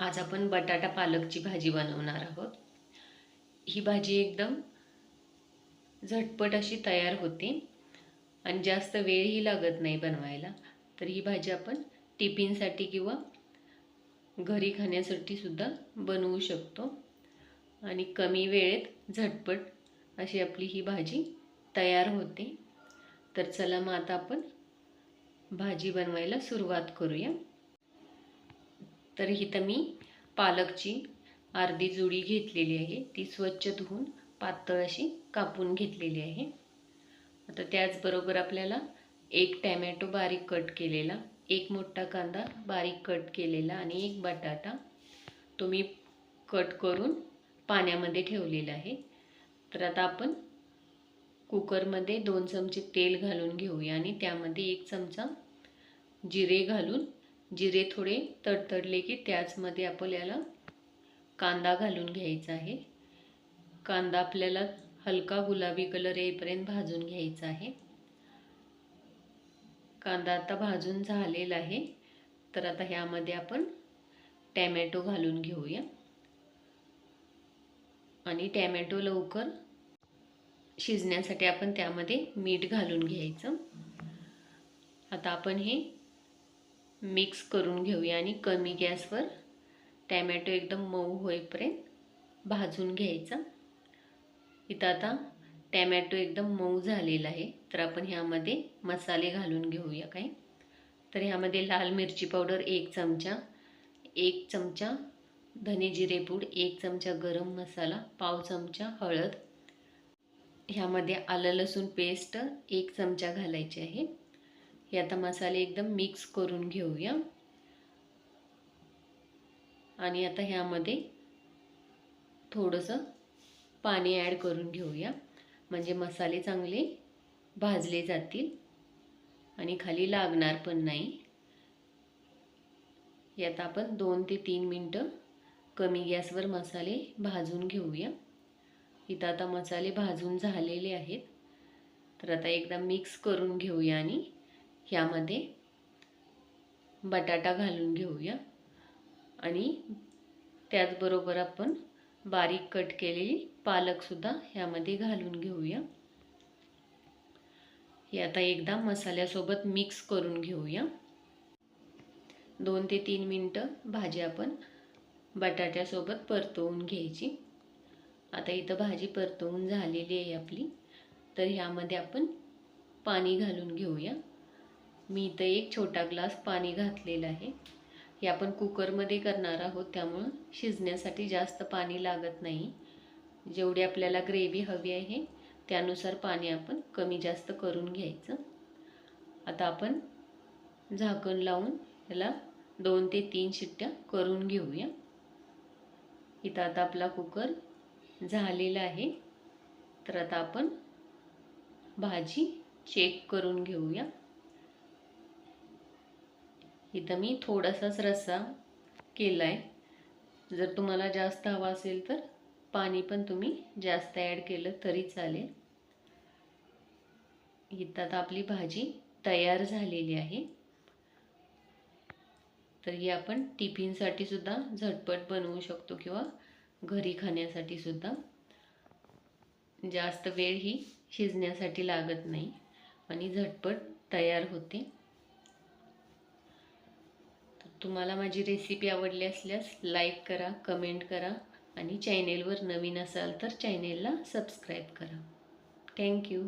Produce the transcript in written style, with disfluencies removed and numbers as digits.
आज आपण बटाटा पालकची भाजी बनवणार आहोत। ही भाजी एकदम झटपट अशी तयार होते आणि जास्त वेळही लागत नाही बनवायला। तर ही भाजी आपण टिफिनसाठी किंवा घरी खाण्यासाठी सुद्धा बनवू शकतो आणि कमी वेळेत झटपट अशी आपली ही भाजी तयार होते। तर चला मग आता आपण भाजी बनवायला सुरुवात करूया। तर इथं मी पालकची अर्धी जुडी घेतलेली आहे, ती स्वच्छ धुवून पातळ अशी कापून घेतलेली आहे। आता त्याचबरोबर आपल्याला एक टोमॅटो बारीक कट केलेला, एक मोठा कांदा बारीक कट केलेला आणि एक बटाटा तो मी कट करून पाण्यामध्ये ठेवलेला आहे। तर आता आपण कुकरमध्ये 2 चमचे तेल घालून घेऊया आणि त्यामध्ये 1 चमचा जिरे घालून, जिरे थोडे तडतडले की त्याचमध्ये आपल्याला कांदा घालून घ्यायचा आहे। कांदा आपल्याला हलका गुलाबी कलर येईपर्यंत भाजून घ्यायचा आहे। कांदा आता भाजून झालेला आहे। तर आता ह्यामध्ये आपण टोमॅटो घालून घेऊया आणि टोमॅटो लवकर शिजण्यासाठी आपण त्यामध्ये मीठ घालून घ्यायचं। आता आपण हे मिक्स करून घेऊया आणि कमी गॅसवर टोमॅटो एकदम मऊ होईपर्यंत भाजून घ्यायचा। इथं आता टोमॅटो एकदम मऊ झालेला आहे। तर आपण ह्यामध्ये मसाले घालून घेऊया काय। तर ह्यामध्ये लाल मिरची पावडर 1 चमचा, 1 चमचा धने जिरे पूड, 1 चमचा गरम मसाला, पाव चमचा हळद, ह्यामध्ये आलं लसूण पेस्ट 1 चमचा घालायची आहे। हे आता मसाले एकदम मिक्स करून घेऊया आणि आता ह्यामध्ये थोडंसं पाणी ॲड करून घेऊया, म्हणजे मसाले चांगले भाजले जातील आणि खाली लागणार पण नाही। यात आपण 2 ते 3 मिनटं कमी गॅसवर मसाले भाजून घेऊया। इथं आता मसाले भाजून झालेले आहेत। तर आता एकदा मिक्स करून घेऊया आणि ह्यामध्ये बटाटा घालून घेऊया आणि त्याचबरोबर आपण बारीक कट केलेली पालकसुद्धा ह्यामध्ये घालून घेऊया। हे आता एकदा मसाल्यासोबत मिक्स करून घेऊया। 2 ते 3 मिनटं भाजी आपण बटाट्यासोबत परतवून घ्यायची। आता इथं भाजी परतवून झालेली आहे आपली। तर ह्यामध्ये आपण पाणी घालून घेऊया। मी इथं 1 छोटा ग्लास पाणी घातलेलं आहे। हे आपण कुकरमध्ये करणार आहोत, त्यामुळे शिजण्यासाठी जास्त पाणी लागत नाही। जेवढी आपल्याला ग्रेव्ही हवी आहे त्यानुसार पाणी आपण कमी जास्त करून घ्यायचं। आता आपण झाकण लावून याला 2 ते 3 शिट्ट्या करून घेऊया। इथं आता आपला कुकर झालेला आहे। तर आता आपण भाजी चेक करून घेऊया। इथं मी थोडासाच रस्सा केला आहे। जर तुम्हाला जास्त हवा असेल तर पाणी पण तुम्ही जास्त ॲड केलं तरी चालेल। इथं आता आपली भाजी तयार झालेली आहे। तर ही आपण टिफिनसाठी सुद्धा झटपट बनवू शकतो किंवा घरी खाण्यासाठी सुद्धा। जास्त वेळ ही शिजण्यासाठी लागत नाही आणि झटपट तयार होते। तुम्हाला माझी रेसिपी आवडली असल्यास लाईक करा, कमेंट करा आणि चॅनेलवर नवीन असाल तर चॅनेलला सबस्क्राईब करा। थँक्यू।